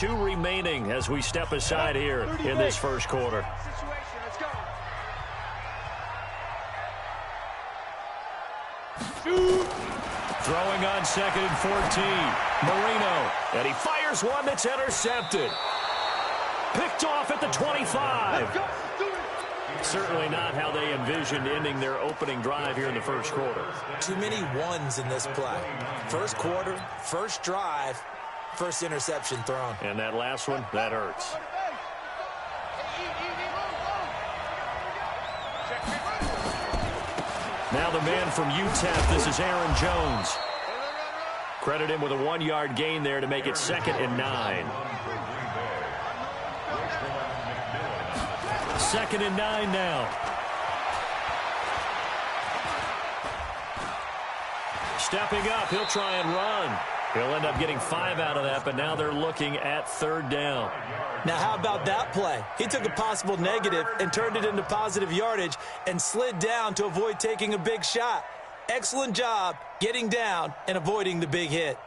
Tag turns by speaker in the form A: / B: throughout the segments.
A: 2 remaining as we step aside here in this first quarter. Throwing on 2nd and 14. Marino. And he fires one that's intercepted. Picked off at the 25. Certainly not how they envisioned ending their opening drive here in the first quarter.
B: Too many ones in this play. First quarter, first drive, first interception thrown.
A: And that last one, that hurts. Now the man from UTEP, this is Aaron Jones. Credit him with a 1-yard gain there to make it 2nd and 9. 2nd and 9 now. Stepping up, he'll try and run. He'll end up getting 5 out of that, but now they're looking at 3rd down.
B: Now, how about that play? He took a possible negative and turned it into positive yardage and slid down to avoid taking a big shot. Excellent job getting down and avoiding the big hit.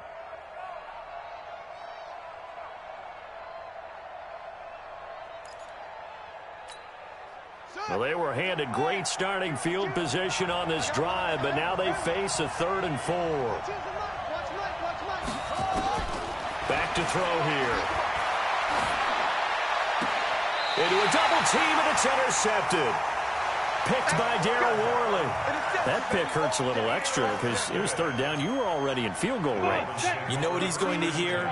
A: Well, they were handed great starting field position on this drive, but now they face a 3rd and 4. Back to throw here. Into a double team, and it's intercepted. Picked by Darryl Worley. That pick hurts a little extra because it was 3rd down. You were already in field goal range.
B: You know what he's going to hear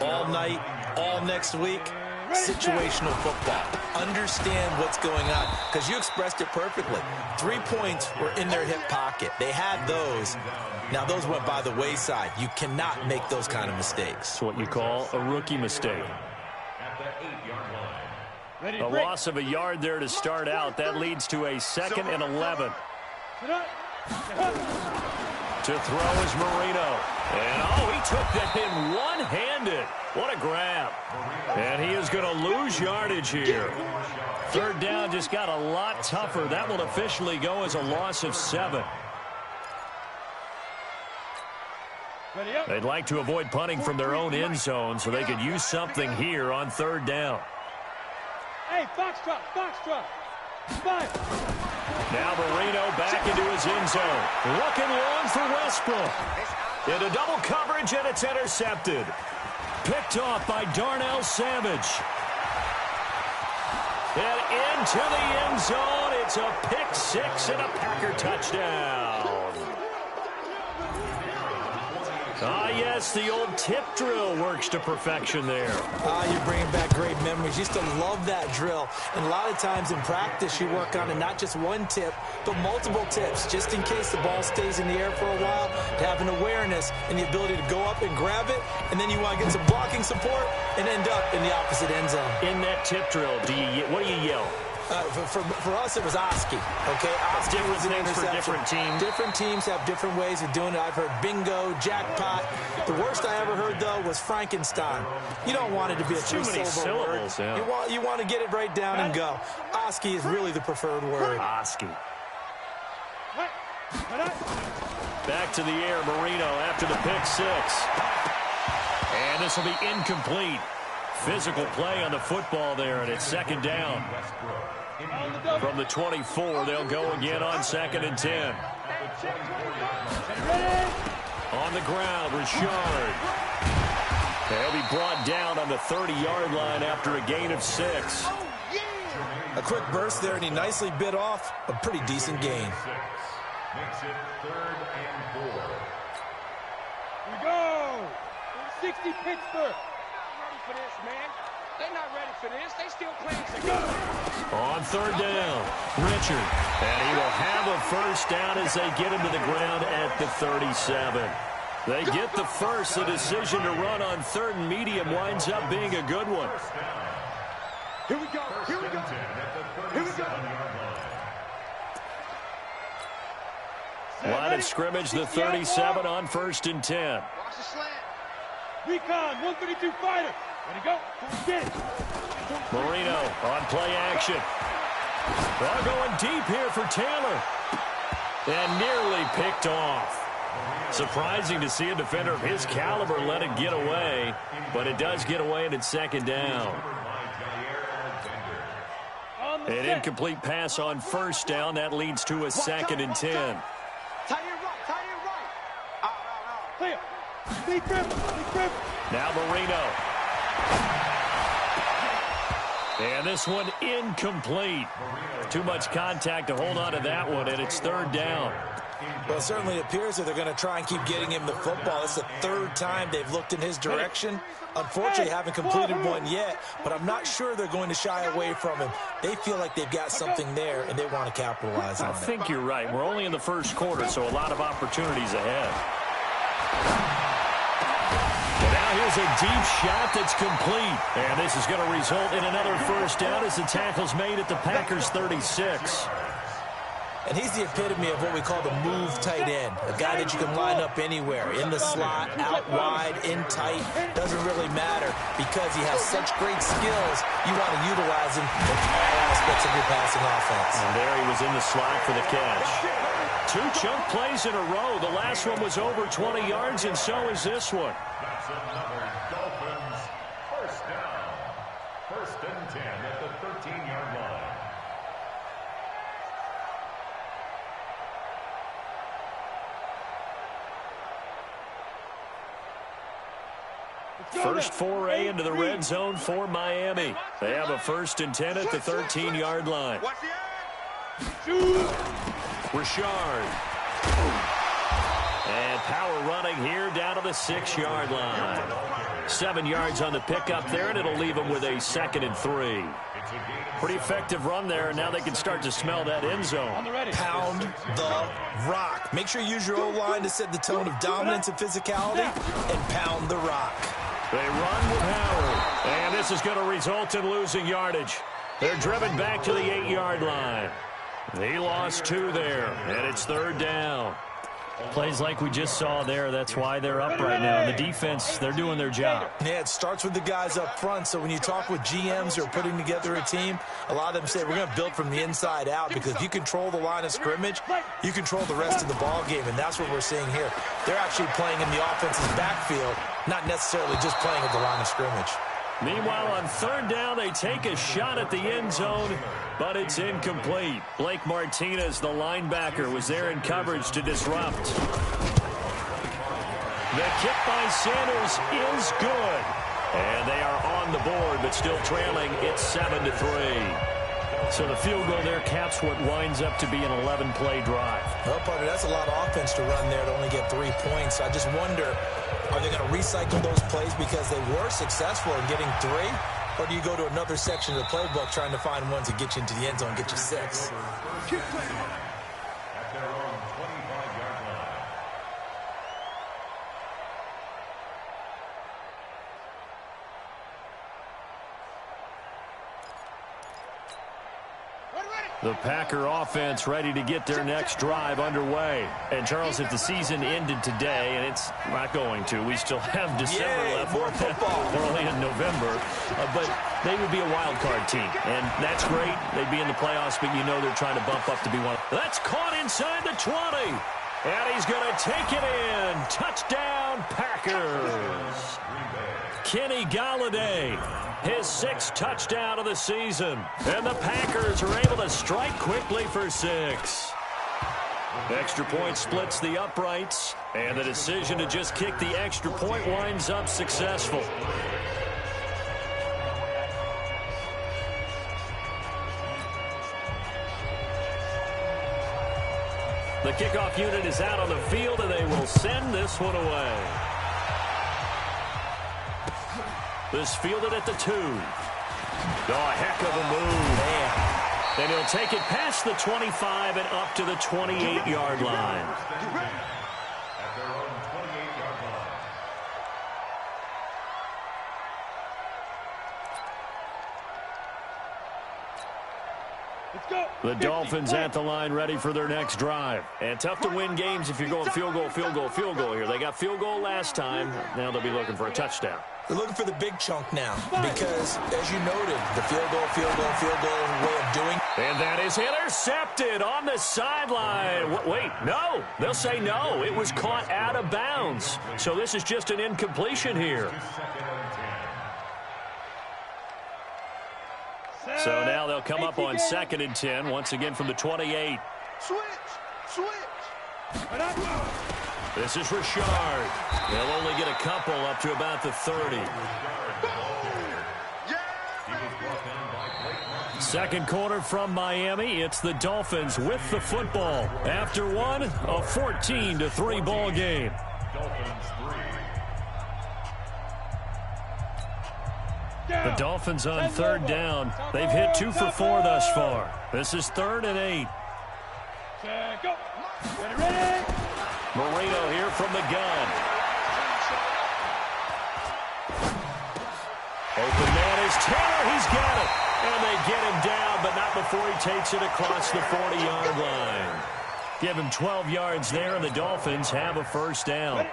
B: all night, all next week? Situational football. Understand what's going on, because you expressed it perfectly. 3 points were in their hip pocket. They had those. Now those went by the wayside. You cannot make those kind of mistakes.
A: It's what you call a rookie mistake. A loss of a yard there to start out. That leads to a 2nd and 11. To throw is Marino. And, he took that in one-handed. What a grab. And he is going to lose yardage here. 3rd down just got a lot tougher. That will officially go as a loss of 7. They'd like to avoid punting from their own end zone so they could use something here on 3rd down.
C: Hey, box truck. Fire.
A: Now Marino back into his end zone. Looking long for Westbrook. Into double coverage, and it's intercepted. Picked off by Darnell Savage. And into the end zone. It's a pick 6 and a Packer touchdown. Yes, the old tip drill works to perfection there.
B: You're bringing back great memories. Used to love that drill. And a lot of times in practice, you work on it, not just one tip, but multiple tips, just in case the ball stays in the air for a while, to have an awareness and the ability to go up and grab it, and then you want to get some blocking support and end up in the opposite end zone.
A: In that tip drill, what do you yell?
B: For us, it was Oski. Okay, Oski was an interception.
A: For different teams.
B: Different teams have different ways of doing it. I've heard bingo, jackpot. The worst I ever heard, though, was Frankenstein. You don't want it to be a 3-syllable word.
A: Yeah.
B: You want to get it right down and go. Oski is really the preferred word.
A: Oski. Back to the air, Marino after the pick 6. And this will be incomplete. Physical play on the football there, and it's 2nd down. From the 24, they'll go again on 2nd and 10. On the ground, Richard. They'll be brought down on the 30-yard line after a gain of 6.
B: A quick burst there, and he nicely bit off a pretty decent gain.
C: Makes it 3rd and 4. Here we go. 60 Pittsburgh. For this, man. They're not ready for this. They still playing to go.
A: On 3rd down, Richard. And he will have a first down as they get him to the ground at the 37. They get the first. The decision to run on 3rd and medium winds up being a good one.
C: Here we go. Here we go. Here we go.
A: Line of scrimmage, the 37 on 1st and 10.
C: Watch the slant. Recon, 132 fighter. Ready to go. Get it.
A: Marino on play action. They're going deep here for Taylor. And nearly picked off. Surprising to see a defender of his caliber let it get away, but it does get away and it's second down. An incomplete pass on first down. That leads to a 2nd and 10.
C: Tight end right, tight end right. Clear.
A: Now Marino. And this one incomplete. Too much contact to hold on to that one, and it's 3rd down.
B: Well, it certainly appears that they're going to try and keep getting him the football. It's the 3rd time they've looked in his direction. Unfortunately, haven't completed one yet, but I'm not sure they're going to shy away from him. They feel like they've got something there, and they want to capitalize on it.
A: I think you're right. We're only in the first quarter, so a lot of opportunities ahead. And now here's a deep shot that's complete. And this is going to result in another first down as the tackle's made at the Packers' 36.
B: And he's the epitome of what we call the move tight end, a guy that you can line up anywhere, in the slot, out wide, in tight, doesn't really matter because he has such great skills. You want to utilize him in all aspects of your passing offense.
A: And there he was in the slot for the catch. 2 chunk plays in a row. The last one was over 20 yards, and so is this one.
D: That's another Dolphins first down. 1st and 10 at the 13-yard line.
A: First foray into the red zone for Miami. They have a 1st and 10 at the 13-yard line. Richard. And power running here down to the 6-yard line. 7 yards on the pickup there, and it'll leave them with a 2nd and 3. Pretty effective run there, and now they can start to smell that end zone.
B: Pound the rock. Make sure you use your O-line to set the tone of dominance and physicality, and pound the rock.
A: They run with Howard, and this is going to result in losing yardage. They're driven back to the 8-yard line. He lost 2 there, and it's 3rd down. Plays like we just saw there, that's why they're up right now. The defense, they're doing their job.
B: Yeah, it starts with the guys up front, so when you talk with GMs who are putting together a team, a lot of them say we're going to build from the inside out because if you control the line of scrimmage, you control the rest of the ball game, and that's what we're seeing here. They're actually playing in the offense's backfield, not necessarily just playing at the line of scrimmage.
A: Meanwhile, on 3rd down, they take a shot at the end zone, but it's incomplete. Blake Martinez, the linebacker, was there in coverage to disrupt. The kick by Sanders is good. And they are on the board, but still trailing. It's 7-3. So the field goal there caps what winds up to be an 11-play drive.
B: Well, partner, that's a lot of offense to run there to only get 3 points. I just wonder, are they going to recycle those plays because they were successful in getting 3? Or do you go to another section of the playbook trying to find ones that get you into the end zone and get you 6?
D: At their own 25-yard line.
A: The Packer offense ready to get their next drive underway. And, Charles, if the season ended today, and it's not going to, we still have December left.
B: More football.
A: We're only in November. But they would be a wild card team. And that's great. They'd be in the playoffs, but you know they're trying to bump up to be one. That's caught inside the 20. And he's going to take it in. Touchdown, Packers. Kenny Golladay, his 6th touchdown of the season. And the Packers are able to strike quickly for 6. Extra point splits the uprights, and the decision to just kick the extra point winds up successful. The kickoff unit is out on the field, and they will send this one away. This fielded at the 2. Oh, heck of a move. Man. And he'll take it past the 25 and up to the 28-yard line.
D: At their own 28-yard line.
A: The Dolphins at the line ready for their next drive. And tough to win games if you're going field goal, field goal, field goal here. They got field goal last time. Now they'll be looking for a touchdown.
B: They're looking for the big chunk now because, as you noted, the field goal way of doing.
A: And that is intercepted on the sideline. Wait, no. They'll say no. It was caught out of bounds. So this is just an incompletion here. So now they'll come up on 2nd and 10, once again from the 28.
C: Switch.
A: This is Richard. They'll only get a couple up to about the 30. Second quarter from Miami. It's the Dolphins with the football. After one, a 14-3 ball game. The Dolphins on 3rd down. They've hit 2 for 4 thus far. This is 3rd and 8.
C: Go. Ready.
A: Marino here from the gun. Open man is Taylor. He's got it. And they get him down, but not before he takes it across the 40-yard line. Give him 12 yards there, and the Dolphins have a first down.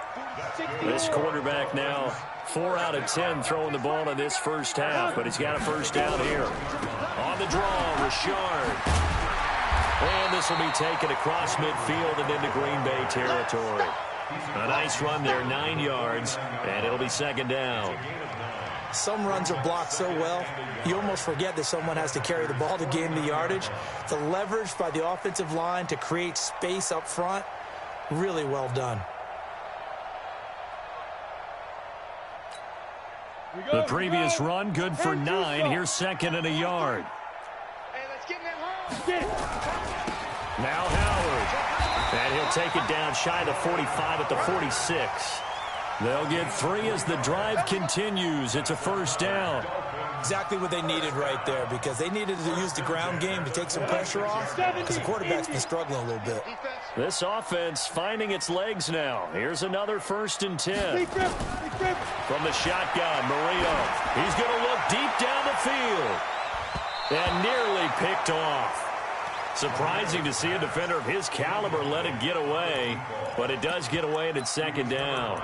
A: This quarterback now 4 out of 10 throwing the ball in this first half, but he's got a first down here. On the draw, Richard. And this will be taken across midfield and into Green Bay territory. A nice run there, 9 yards, and it'll be 2nd down.
B: Some runs are blocked so well, you almost forget that someone has to carry the ball to gain the yardage. The leverage by the offensive line to create space up front, really well done.
A: The previous run, good for 9. Here's 2nd and a yard.
C: Hey, let's get in that hole.
A: Now Howard. And he'll take it down shy of the 45 at the 46. They'll get 3 as the drive continues. It's a first down.
B: Exactly what they needed right there, because they needed to use the ground game to take some pressure off, because the quarterback's been struggling a little bit.
A: This offense finding its legs now. Here's another 1st and 10. From the shotgun, Marino. He's going to look deep down the field. And nearly picked off. Surprising to see a defender of his caliber let it get away, but it does get away and it's 2nd down.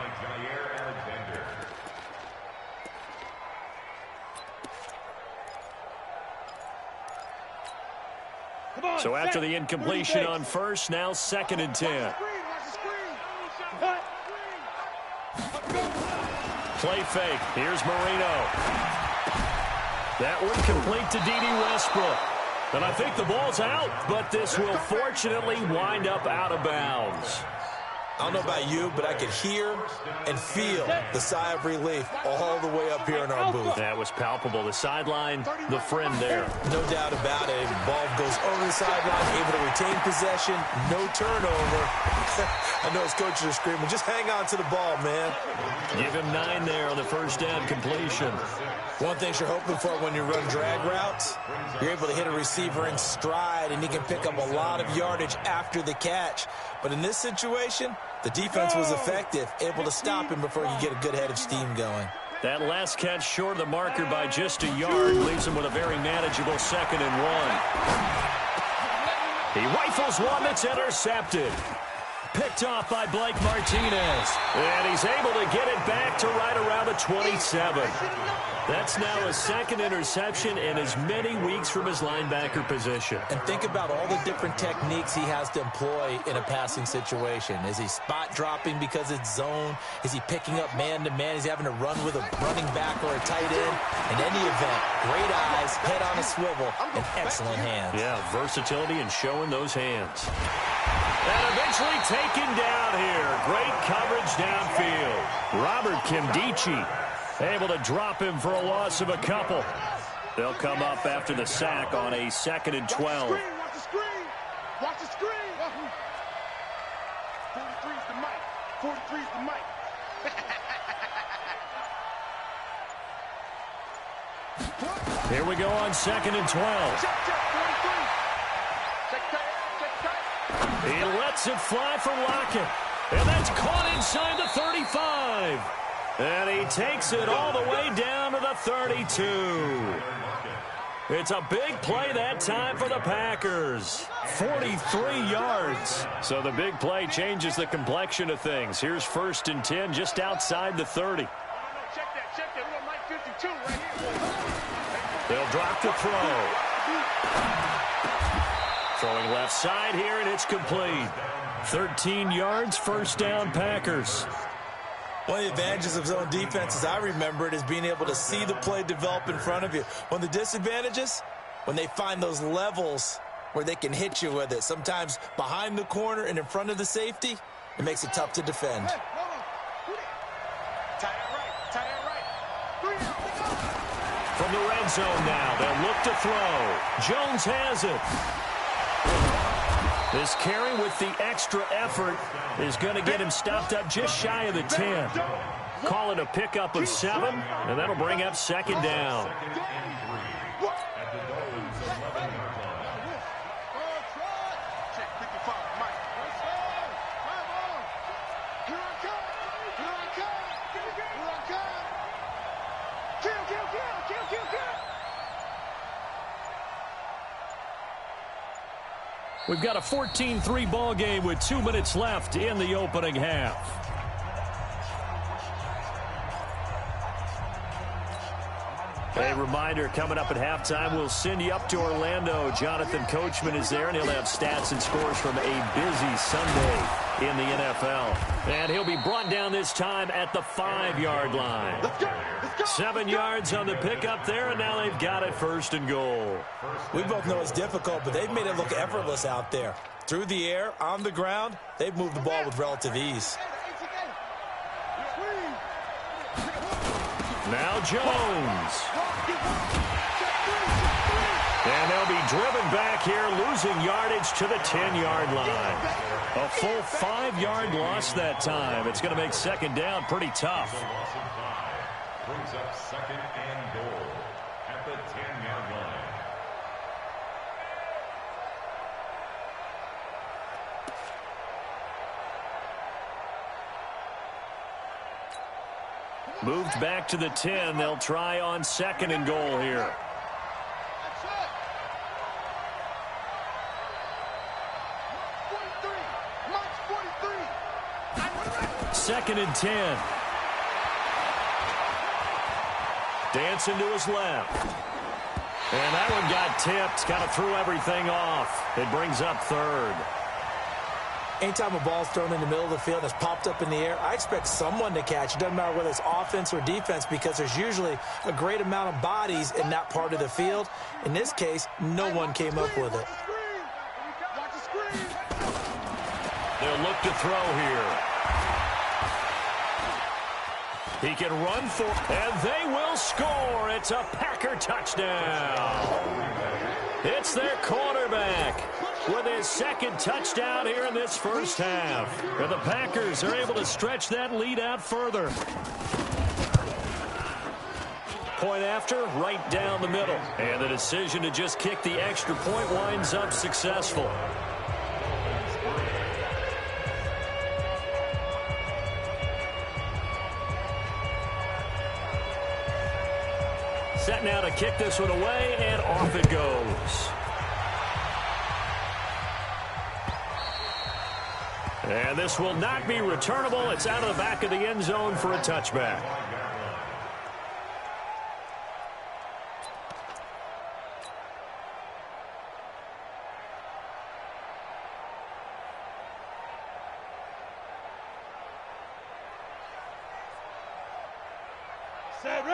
A: So after the incompletion on first, now 2nd and 10. Play fake. Here's Marino. That one complete to D.D. Westbrook. And I think the ball's out, but this will fortunately wind up out of bounds.
B: I don't know about you, but I could hear and feel the sigh of relief all the way up here in our booth.
A: That was palpable. The sideline, the friend there.
B: No doubt about it. The ball goes over the sideline, able to retain possession, no turnover. I know his coaches are screaming, just hang on to the ball, man.
A: Give him 9 there on the first down completion.
B: One thing you're hoping for when you run drag routes, you're able to hit a receiver in stride, and he can pick up a lot of yardage after the catch. But in this situation, the defense was effective, able to stop him before you get a good head of steam going.
A: That last catch short of the marker by just a yard leaves him with a very manageable 2nd and 1. He rifles one that's intercepted. Picked off by Blake Martinez. And he's able to get it back to right around the 27. That's now his 2nd interception in as many weeks from his linebacker position.
B: And think about all the different techniques he has to employ in a passing situation. Is he spot dropping because it's zone? Is he picking up man-to-man? Is he having to run with a running back or a tight end? In any event, great eyes, head on a swivel, and excellent hands.
A: Yeah, versatility and showing those hands. And eventually taken down here. Great coverage downfield. Robert Kimdichie able to drop him for a loss of a couple. They'll come up after the sack on a 2nd and 12.
C: Watch the screen. Watch the screen. 43's the mic. 43's the mic.
A: Here we go on 2nd and 12.
C: Check, 43. Check.
A: He lets it fly for Lockett. And that's caught inside the 35. And he takes it all the way down to the 32. It's a big play that time for the Packers. 43 yards. So the big play changes the complexion of things. Here's 1st and 10 just outside the 30.
C: Check that.
A: They'll drop the throw. Throwing left side here, and it's complete. 13 yards, first down, Packers.
B: One of the advantages of zone defense, as I remember it, is being able to see the play develop in front of you. One of the disadvantages, when they find those levels where they can hit you with it. Sometimes behind the corner and in front of the safety, it makes it tough to defend.
A: From the red zone now, they'll look to throw. Jones has it. This carry with the extra effort is going to get him stopped up just shy of the 10. Call it a pickup of 7, and that'll bring up second down. We've got a 14-3 ball game with 2 minutes left in the opening half. A reminder, coming up at halftime, we'll send you up to Orlando. Jonathan Coachman is there, and he'll have stats and scores from a busy Sunday in the NFL. And he'll be brought down this time at the 5-yard line. 7 yards on the pickup there, and now they've got it first and goal.
B: We both know it's difficult, but they've made it look effortless out there. Through the air, on the ground, they've moved the ball with relative ease.
A: Now Jones. And they'll be driven back here, losing yardage to the 10-yard line. A full 5-yard loss that time. It's going to make second down pretty tough.
D: Brings up second and goal at the 10-yard line.
A: Moved back to the 10. They'll try on second and goal here. Second and 10. Dancing to his left. And that one got tipped. Kind of threw everything off. It brings up third.
B: Anytime a ball's thrown in the middle of the field that's popped up in the air, I expect someone to catch. It doesn't matter whether it's offense or defense, because there's usually a great amount of bodies in that part of the field. In this case, no one came up with it.
A: They'll look to throw here. He can run for, and they will score. It's a Packer touchdown. It's their quarterback with his second touchdown here in this first half. And the Packers are able to stretch that lead out further. Point after, right down the middle. And the decision to just kick the extra point winds up successful. Set now to kick this one away, and off it goes. And this will not be returnable. It's out of the back of the end zone for a touchback.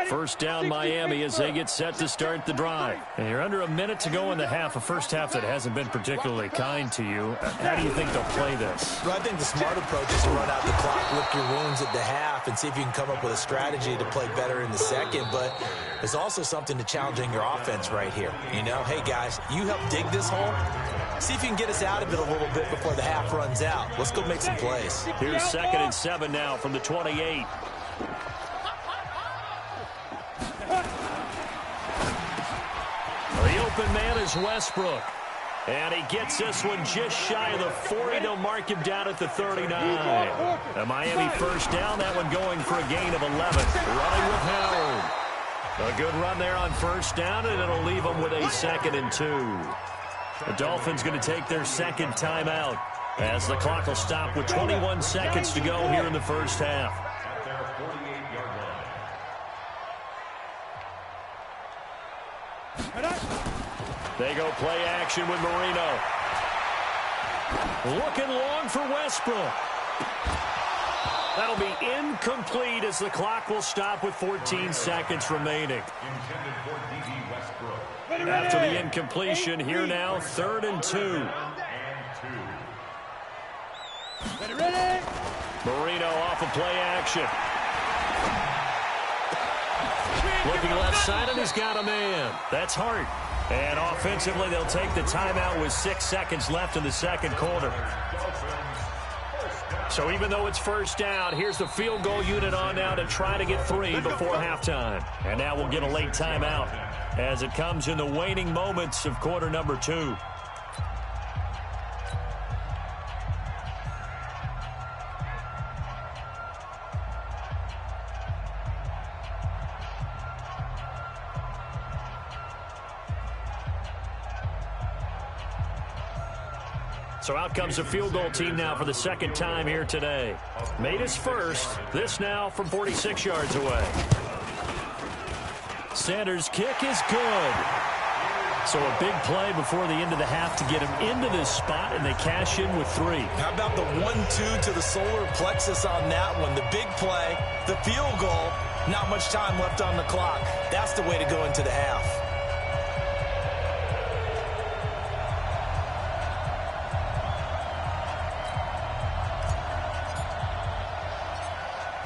A: First down Miami as they get set to start the drive. And you're under a minute to go in the half, a first half that hasn't been particularly kind to you. How do you think they'll play this?
B: Well, I think the smart approach is to run out the clock, lick your wounds at the half, and see if you can come up with a strategy to play better in the second. But there's also something to challenging your offense right here. You know, hey, guys, you help dig this hole. See if you can get us out of it a little bit before the half runs out. Let's go make some plays.
A: Here's 2nd and 7 now from the 28. The open man is Westbrook. And he gets this one just shy of the 40. They'll mark him down at the 39. A Miami first down, that one going for a gain of 11. Running with Howard. A good run there on first down, and it'll leave them with a 2nd and 2. The Dolphins going to take their second timeout as the clock will stop with 21 seconds to go here in the first half.
D: At their 48-yard line.
A: They go play action with Marino. Looking long for Westbrook. That'll be incomplete as the clock will stop with 14 seconds remaining. After the incompletion, here now, 3rd and 2. Marino off of play action. Looking left side, and he's got a man. That's Hart. And offensively, they'll take the timeout with 6 seconds left in the second quarter. So even though it's first down, here's the field goal unit on now to try to get 3 before halftime. And now we'll get a late timeout as it comes in the waning moments of quarter number 2. So out comes the field goal team now for the second time here today. Made his first. This now from 46 yards away. Sanders' kick is good. So a big play before the end of the half to get him into this spot, and they cash in with 3.
B: How about the 1-2 to the solar plexus on that one? The big play, the field goal, not much time left on the clock. That's the way to go into the half.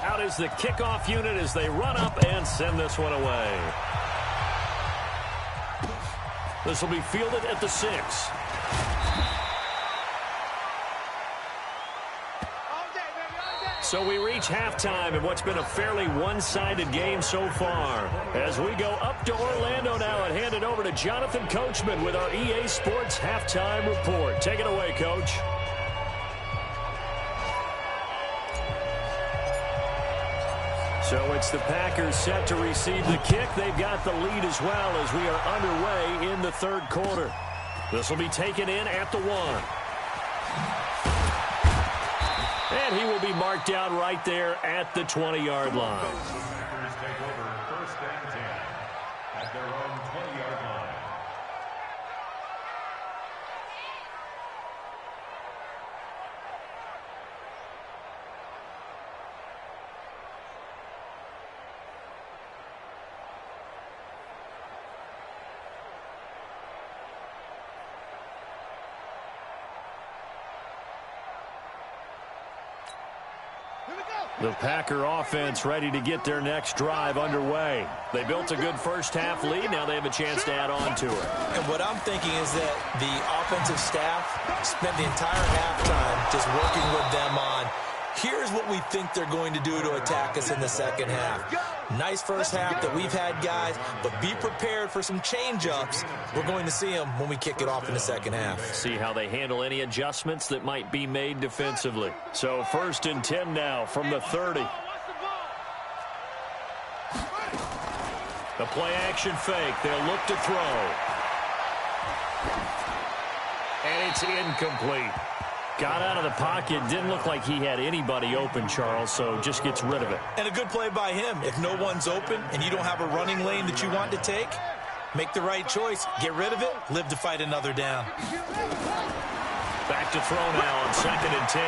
A: Out is the kickoff unit as they run up and send this one away. This will be fielded at the 6. So we reach halftime in what's been a fairly one-sided game so far. As we go up to Orlando now and hand it over to Jonathan Coachman with our EA Sports Halftime Report. Take it away, Coach. So it's the Packers set to receive the kick. They've got the lead as well as we are underway in the third quarter. This will be taken in at the 1. And he will be marked down right there at the 20-yard line.
D: Packers take over 1st and 10 at their own 20-yard line.
A: The Packer offense ready to get their next drive underway. They built a good first-half lead. Now they have a chance to add on to it.
B: And what I'm thinking is that the offensive staff spent the entire halftime just working with them on, here's what we think they're going to do to attack us in the second half. Nice first half that we've had, guys, but be prepared for some change-ups. We're going to see them when we kick it off in the second half.
A: See how they handle any adjustments that might be made defensively. So 1st and 10 now from the 30. The play-action fake. They'll look to throw. And it's incomplete. Got out of the pocket. Didn't look like he had anybody open, Charles, so just gets rid of it.
B: And a good play by him. If no one's open and you don't have a running lane that you want to take, make the right choice. Get rid of it. Live to fight another down.
A: Back to throw now on 2nd and 10.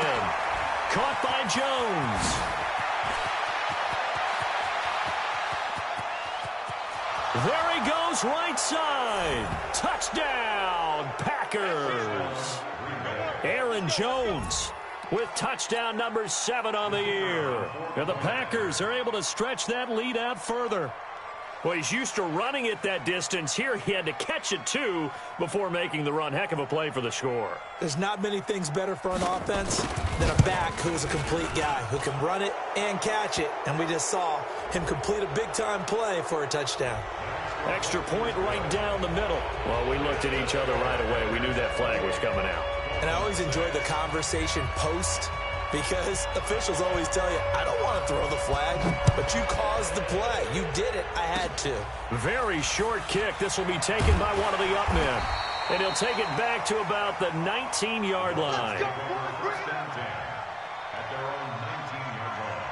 A: Caught by Jones. There he goes, right side. Touchdown, Packers. Aaron Jones with touchdown number 7 on the year. And the Packers are able to stretch that lead out further. Well, he's used to running it that distance. Here he had to catch it, too, before making the run. Heck of a play for the score.
B: There's not many things better for an offense than a back who's a complete guy, who can run it and catch it. And we just saw him complete a big-time play for a touchdown.
A: Extra point right down the middle. Well, we looked at each other right away. We knew that flag was coming out.
B: And I always enjoy the conversation post, because officials always tell you, I don't want to throw the flag, but you caused the play. You did it. I had to.
A: Very short kick. This will be taken by one of the up men. And he'll take it back to about the 19-yard line.
D: First and 10 at their own 19-yard line.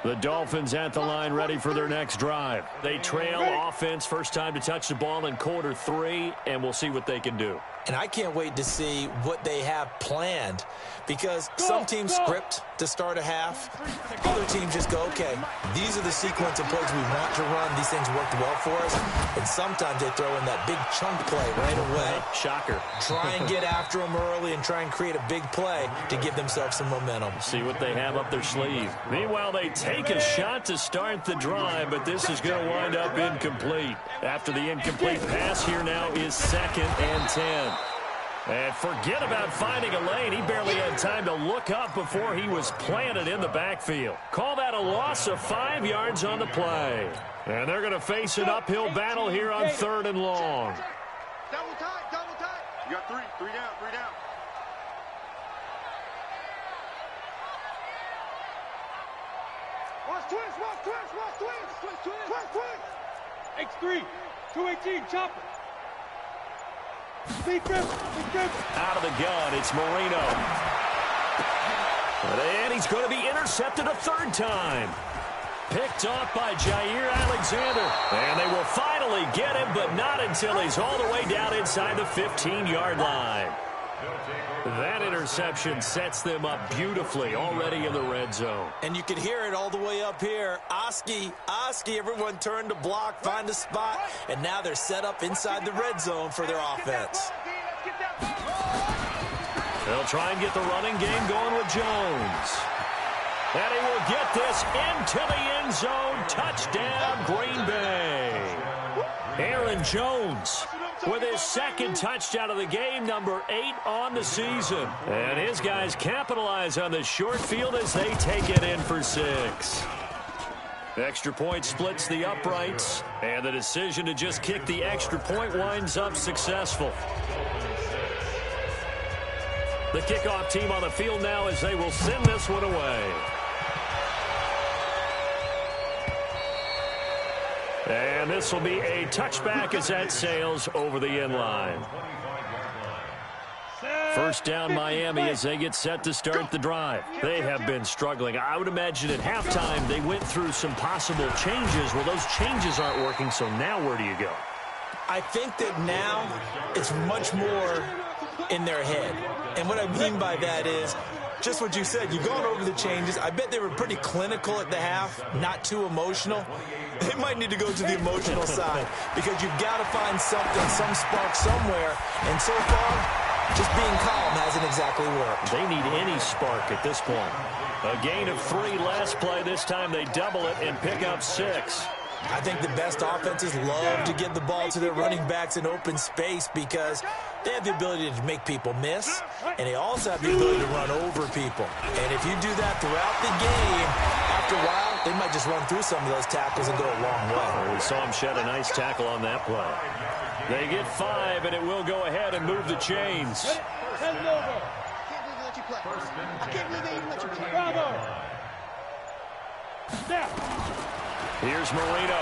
A: The Dolphins at the line ready for their next drive. They trail offense, first time to touch the ball in quarter 3, and we'll see what they can do.
B: And I can't wait to see what they have planned, because some teams script to start a half. Other teams just go, okay, these are the sequence of plays we want to run. These things worked well for us. And sometimes they throw in that big chunk play right away.
A: Shocker.
B: Try and get after them early and try and create a big play to give themselves some momentum.
A: See what they have up their sleeve. Meanwhile, they take a shot to start the drive, but this is going to wind up incomplete. After the incomplete pass, here now is 2nd and 10. And forget about finding a lane. He barely had time to look up before he was planted in the backfield. Call that a loss of 5 yards on the play. And they're going to face an uphill battle here on 3rd and long.
C: Double tight, double tight. You got 3 down, 3 down. Watch twins, watch twins, watch twins. Twins. X3, 218, chopper.
A: Out of the gun, it's Marino. And he's going to be intercepted a 3rd time. Picked off by Jair Alexander. And they will finally get him, but not until he's all the way down inside the 15-yard line. That interception sets them up beautifully already in the red zone.
B: And you can hear it all the way up here. Oski, everyone turned to block, find a spot, and now they're set up inside the red zone for their offense.
A: They'll try and get the running game going with Jones. And he will get this into the end zone. Touchdown, Green Bay. Aaron Jones with his 2nd touchdown of the game, number 8 on the season. And his guys capitalize on the short field as they take it in for 6. Extra point splits the uprights, and the decision to just kick the extra point winds up successful. The kickoff team on the field now as they will send this one away. And this will be a touchback as that sails over the end line. First down, Miami, as they get set to start the drive. They have been struggling. I would imagine at halftime they went through some possible changes. Well, those changes aren't working, so now where do you go?
B: I think that now it's much more in their head. And what I mean by that is just what you said. You've gone over the changes. I bet they were pretty clinical at the half, not too emotional. They might need to go to the emotional side because you've got to find something, some spark somewhere. And so far, just being calm hasn't exactly worked.
A: They need any spark at this point. A gain of 3 last play. This time they double it and pick up 6.
B: I think the best offenses love to give the ball to their running backs in open space because they have the ability to make people miss, and they also have the ability to run over people. And if you do that throughout the game, after a while, they might just run through some of those tackles and go a long way.
A: Well, we saw him shed a nice tackle on that play. They get 5, and it will go ahead and move the chains.
C: Send it over. I can't believe they even let you play. Bravo. Snap.
A: Here's Marino.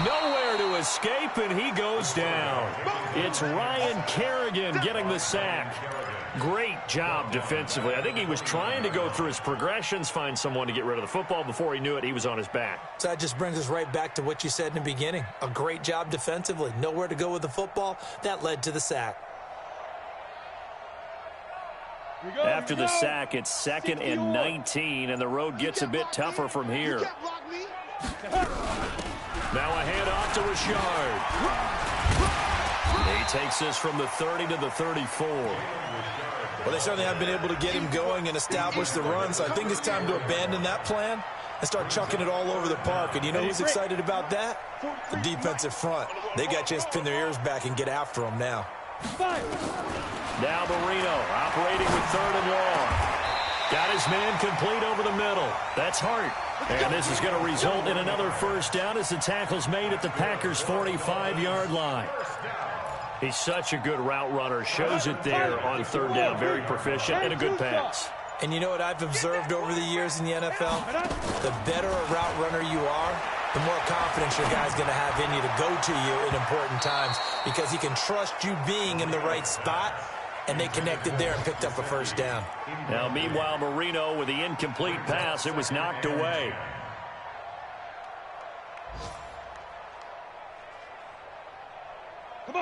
A: Nowhere to escape, and he goes down. It's Ryan Kerrigan getting the sack. Great job defensively. I think he was trying to go through his progressions, find someone to get rid of the football. Before he knew it, he was on his back.
B: So that just brings us right back to what you said in the beginning. A great job defensively. Nowhere to go with the football. That led to the sack.
A: After the sack, it's 2nd and 19, and the road gets a bit tougher from here. Now a handoff to Richard. He takes this from the 30 to the 34.
B: Well, they certainly have been able to get him going and establish the run, so I think it's time to abandon that plan and start chucking it all over the park. And you know who's excited about that? The defensive front. They got a chance to pin their ears back and get after him now.
A: Now Marino operating with 3rd and long. Got his man complete over the middle. That's Hart. And this is going to result in another first down as the tackle's made at the Packers' 45-yard line. He's such a good route runner. Shows it there on 3rd down. Very proficient and a good pass.
B: And you know what I've observed over the years in the NFL? The better a route runner you are, the more confidence your guy's going to have in you to go to you in important times because he can trust you being in the right spot and they connected there and picked up a first down.
A: Now, meanwhile, Marino with the incomplete pass. It was knocked away.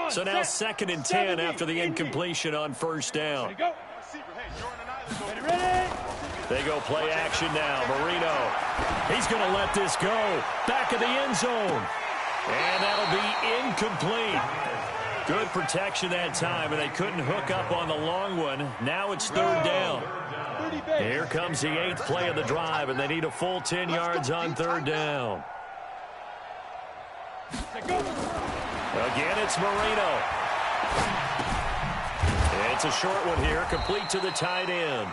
A: So now 2nd and 10 after the incompletion on first down. They go play action now. Marino, he's going to let this go. Back of the end zone. And that'll be incomplete. Good protection that time, and they couldn't hook up on the long one. Now it's 3rd down. Here comes the 8th play of the drive, and they need a full 10 yards on 3rd down. Again, it's Marino. It's a short one here, complete to the tight end.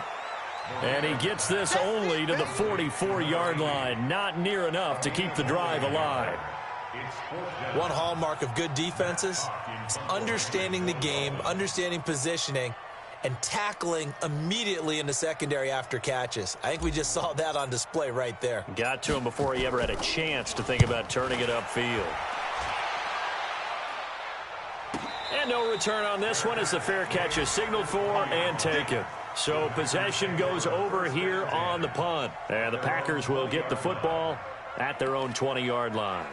A: And he gets this only to the 44-yard line. Not near enough to keep the drive alive.
B: One hallmark of good defenses is understanding the game, understanding positioning, and tackling immediately in the secondary after catches. I think we just saw that on display right there.
A: Got to him before he ever had a chance to think about turning it upfield. And no return on this one as the fair catch is signaled for and taken. So possession goes over here on the punt. And the Packers will get the football at their own 20-yard line.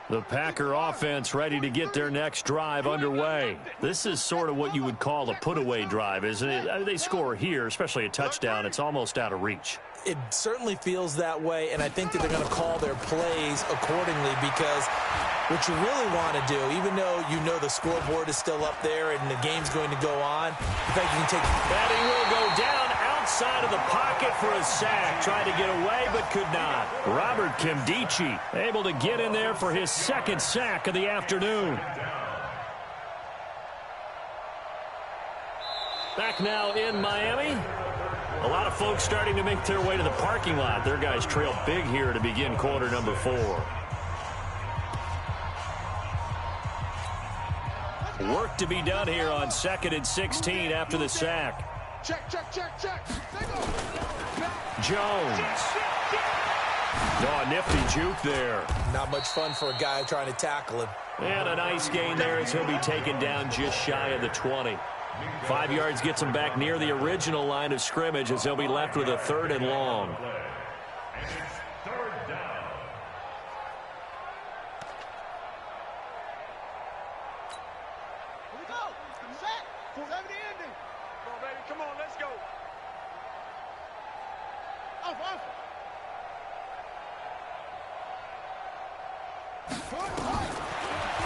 A: The Packer offense ready to get their next drive underway. This is sort of what you would call a put-away drive, isn't it? I mean, they score here, especially a touchdown. It's almost out of reach.
B: It certainly feels that way, and I think that they're going to call their plays accordingly because what you really want to do, even though you know the scoreboard is still up there and the game's going to go on, in fact, you can take
A: that. He will go down outside of the pocket for a sack. Tried to get away, but could not. Robert Kimdichie able to get in there for his 2nd sack of the afternoon. Back now in Miami. A lot of folks starting to make their way to the parking lot. Their guys trail big here to begin quarter number 4. Work to be done here on 2nd and 16 after the sack.
C: Check.
A: Jones. Oh, nifty juke there.
B: Not much fun for a guy trying to tackle him.
A: And a nice gain there as he'll be taken down just shy of the 20. 5 yards gets him back near the original line of scrimmage as they'll be left with a 3rd and long.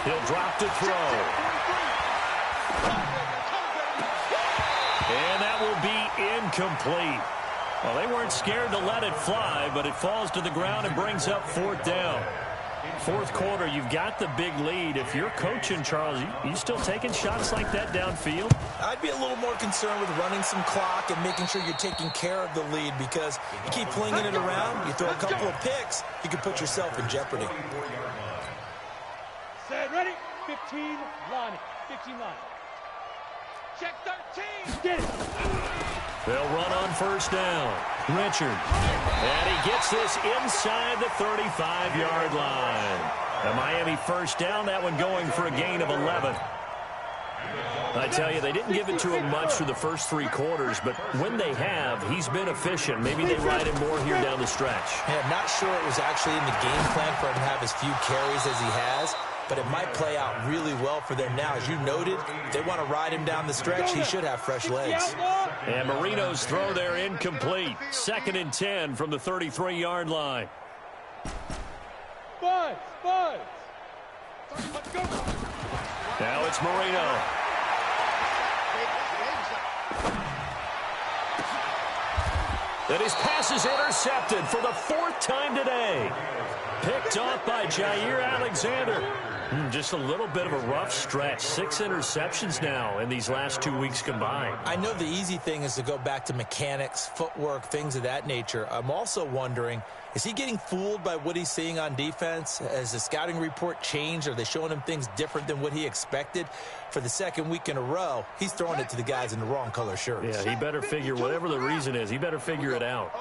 A: He'll drop to throw. And that will be incomplete. Well, they weren't scared to let it fly, but it falls to the ground and brings up 4th down. 4th quarter, you've got the big lead. If you're coaching, Charles, you still taking shots like that downfield?
B: I'd be a little more concerned with running some clock and making sure you're taking care of the lead because you keep flinging it around, you throw a couple of picks, you can put yourself in jeopardy.
C: Set, ready? 15, Lonnie. 15 line. Check 13. Get it.
A: They'll run on 1st down. Richard. And he gets this inside the 35-yard line. A Miami 1st down. That one going for a gain of 11. I tell you, they didn't give it to him much through the first 3 quarters, but when they have, he's been efficient. Maybe they ride him more here down the stretch.
B: Yeah, I'm not sure it was actually in the game plan for him to have as few carries as he has, but it might play out really well for them now. As you noted, if they want to ride him down the stretch, he should have fresh legs.
A: And Marino's throw there incomplete. 2nd and 10 from the 33-yard line.
C: Buzz.
A: Now it's Marino. That his pass is intercepted for the 4th time today. Picked off by Jair Alexander. Just a little bit of a rough stretch. 6 interceptions now in these last 2 weeks combined.
B: I know the easy thing is to go back to mechanics, footwork, things of that nature. I'm also wondering, is he getting fooled by what he's seeing on defense? Has the scouting report changed? Are they showing him things different than what he expected? For the 2nd week in a row, he's throwing it to the guys in the wrong color shirts.
A: Yeah, he better figure, whatever the reason is, he better figure it out.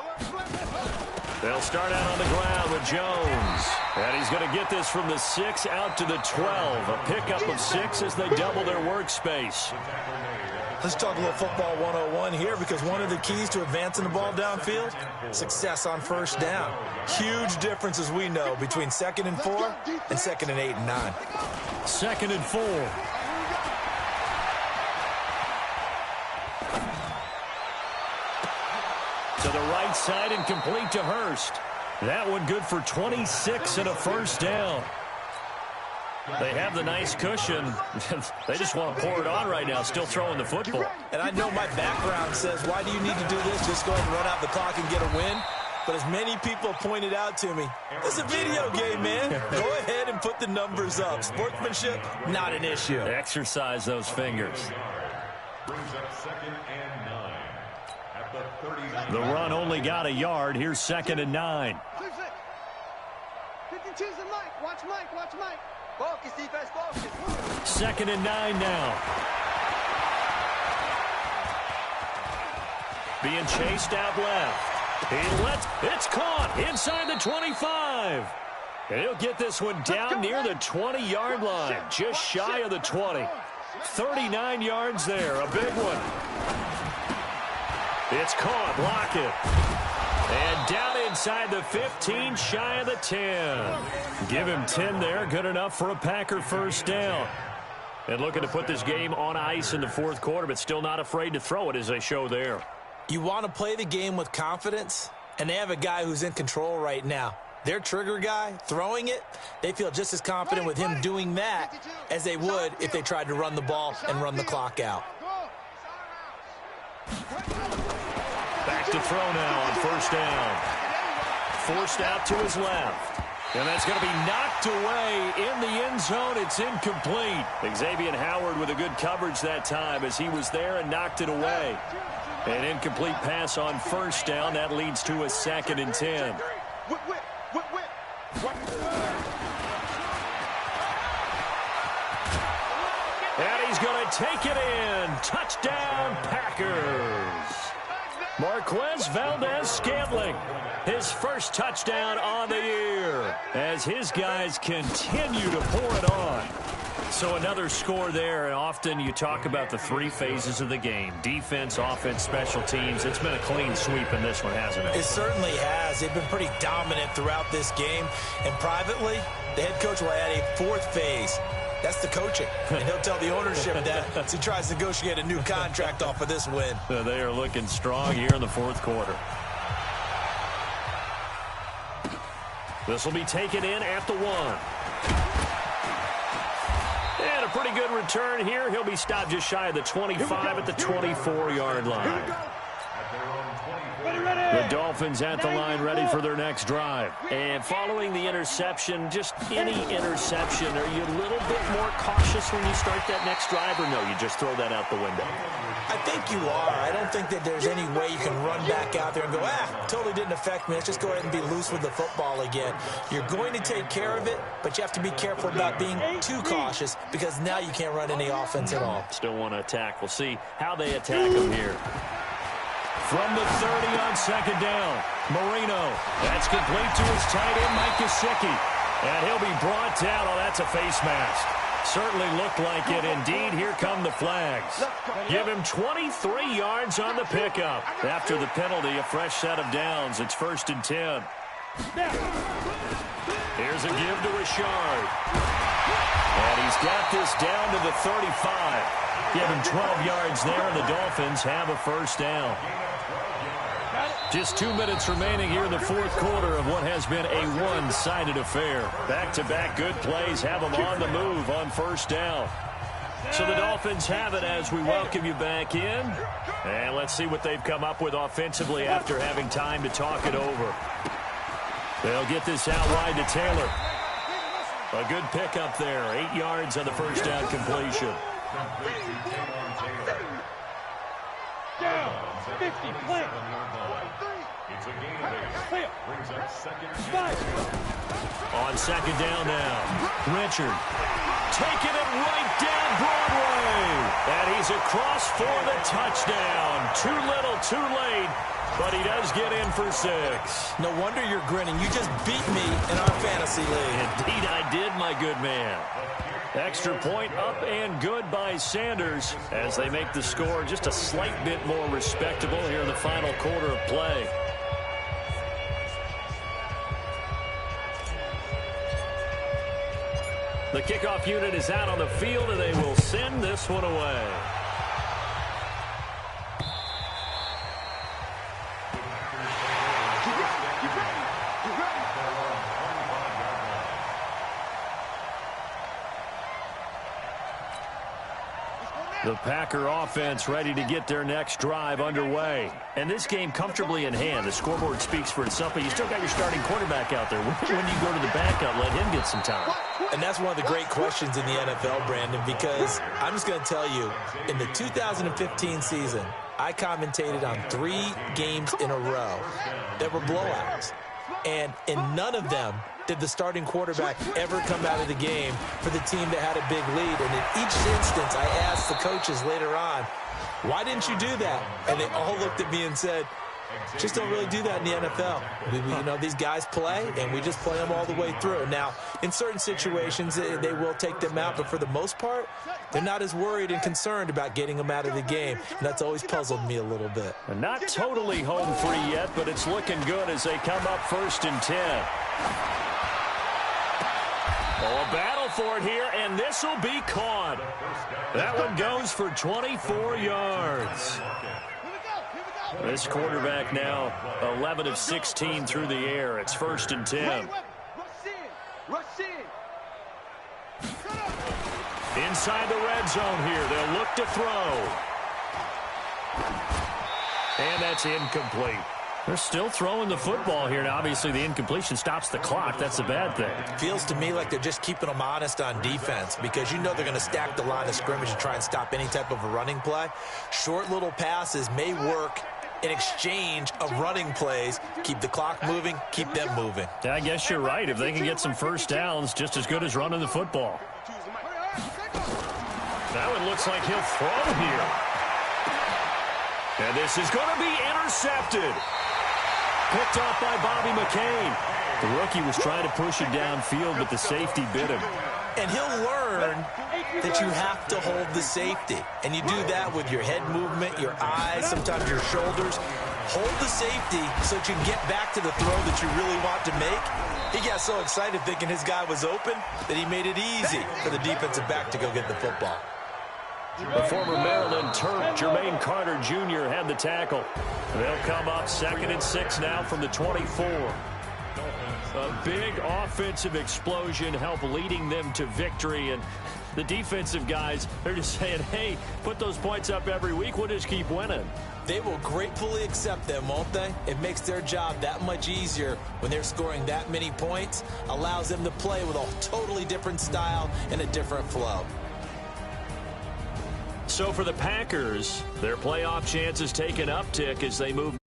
A: They'll start out on the ground with Jones. And he's going to get this from the 6 out to the 12. A pickup of 6 as they double their workspace.
B: Let's talk a little football 101 here, because one of the keys to advancing the ball downfield, success on first down. Huge difference, as we know, between 2nd and 4 and 2nd and 8 and 9.
A: 2nd and 4. To the right side and complete to Hurst. That one good for 26 and a first down. They have the nice cushion. They just want to pour it on right now, still throwing the football.
B: And I know my background says, why do you need to do this? Just go ahead and run out the clock and get a win. But as many people pointed out to me, it's a video game, man. Go ahead and put the numbers up. Sportsmanship, not an issue.
A: Exercise those fingers.
D: Brings up 2nd and 9 at the 39.
A: The run only got a yard. Here's 2nd and 9.
C: 52's and Mike. Watch Mike. Watch Mike. Focus, defense, focus.
A: 2nd and 9 now. Being chased out left. It's caught inside the 25. And he'll get this one down near the 20-yard line, just shy of the 20. 39 yards there, a big one. It's caught, block it. And down inside the 15, shy of the 10. Give him 10 there, good enough for a Packer first down. And looking to put this game on ice in the fourth quarter, but still not afraid to throw it as they show there.
B: You want to play the game with confidence, and they have a guy who's in control right now. Their trigger guy, throwing it, they feel just as confident with him doing that as they would if they tried to run the ball and run the clock out.
A: Back to throw now on first down. Forced out to his left. And that's going to be knocked away in the end zone. It's incomplete. Xavier Howard with a good coverage that time as he was there and knocked it away. An incomplete pass on first down. That leads to a 2nd and 10. And he's going to take it in. Touchdown, Packers. Marquez Valdez-Scantling, his first touchdown on the year as his guys continue to pour it on. So another score there, and often you talk about the 3 phases of the game. Defense, offense, special teams. It's been a clean sweep in this one, hasn't it?
B: It certainly has. They've been pretty dominant throughout this game. And privately, the head coach will add a 4th phase. That's the coaching. And he'll tell the ownership that as he tries to negotiate a new contract off of this win.
A: They are looking strong here in the fourth quarter. This will be taken in at the 1. And a pretty good return here. He'll be stopped just shy of the 25 at the 24-yard line. The Dolphins at the line ready for their next drive. And following the interception, just any interception, are you a little bit more cautious when you start that next drive, or no, you just throw that out the window?
B: I think you are. I don't think that there's any way you can run back out there and go, totally didn't affect me. Let's just go ahead and be loose with the football again. You're going to take care of it, but you have to be careful about being too cautious because now you can't run any offense at all.
A: Still want to attack. We'll see how they attack him here. From the 30 on second down, Marino. That's complete to his tight end, Mike Gesicki. And he'll be brought down. Oh, that's a face mask. Certainly looked like it. Indeed, here come the flags. Give him 23 yards on the pickup. After the penalty, a fresh set of downs. It's 1st and 10. Here's a give to Richard. And he's got this down to the 35. Give him 12 yards there, and the Dolphins have a first down. Just 2 minutes remaining here in the fourth quarter of what has been a one-sided affair. Back-to-back good plays have them on the move on first down. So the Dolphins have it as we welcome you back in. And let's see what they've come up with offensively after having time to talk it over. They'll get this out wide to Taylor. A good pickup there. 8 yards on the first down completion.
C: Down, 50, play.
D: It's a gain of 8. Brings up 2nd and 5.
A: On second down now, Richard. taking it right down Broadway. And he's across for the touchdown. Too little, too late. But he does get in for 6.
B: No wonder you're grinning. You just beat me in our fantasy league.
A: Indeed I did, my good man. Extra point up and good by Sanders as they make the score just a slight bit more respectable here in the final quarter of play. The kickoff unit is out on the field, and they will send this one away. The Packer offense ready to get their next drive underway. And this game comfortably in hand. The scoreboard speaks for itself, but you still got your starting quarterback out there. When do you go to the backup, let him get some time?
B: And that's one of the great questions in the NFL, Brandon, because I'm just going to tell you, in the 2015 season, I commentated on 3 games in a row that were blowouts. And in none of them did the starting quarterback ever come out of the game for the team that had a big lead. And in each instance, I asked the coaches later on, why didn't you do that? And they all looked at me and said, just don't really do that in the NFL. You know, these guys play, and we just play them all the way through. Now, in certain situations, they will take them out, but for the most part, they're not as worried and concerned about getting them out of the game. And that's always puzzled me a little bit.
A: And not totally home free yet, but it's looking good as they come up 1st and 10. Oh, a battle for it here, and this will be caught. That one goes for 24 yards. This quarterback now 11 of 16 through the air. It's 1st and 10.
C: Rush in.
A: Inside the red zone here. They'll look to throw. And that's incomplete. They're still throwing the football here. Now, obviously, the incompletion stops the clock. That's a bad thing.
B: Feels to me like they're just keeping them honest on defense because you know they're going to stack the line of scrimmage and try and stop any type of a running play. Short little passes may work in exchange of running plays. Keep the clock moving, keep them moving.
A: Yeah, I guess you're right. If they can get some first downs, just as good as running the football. That one looks like he'll throw here. And this is going to be intercepted. Picked off by Bobby McCain. The rookie was trying to push it downfield, but the safety bit him.
B: And he'll learn that you have to hold the safety. And you do that with your head movement, your eyes, sometimes your shoulders. Hold the safety so that you can get back to the throw that you really want to make. He got so excited thinking his guy was open that he made it easy for the defensive back to go get the football.
A: The former Maryland Terp, Jermaine Carter Jr. had the tackle. They'll come up 2nd and 6 now from the 24. A big offensive explosion helped leading them to victory. And the defensive guys, they're just saying, hey, put those points up every week. We'll just keep winning.
B: They will gratefully accept them, won't they? It makes their job that much easier when they're scoring that many points. Allows them to play with a totally different style and a different flow.
A: So for the Packers, their playoff chances take an uptick as they move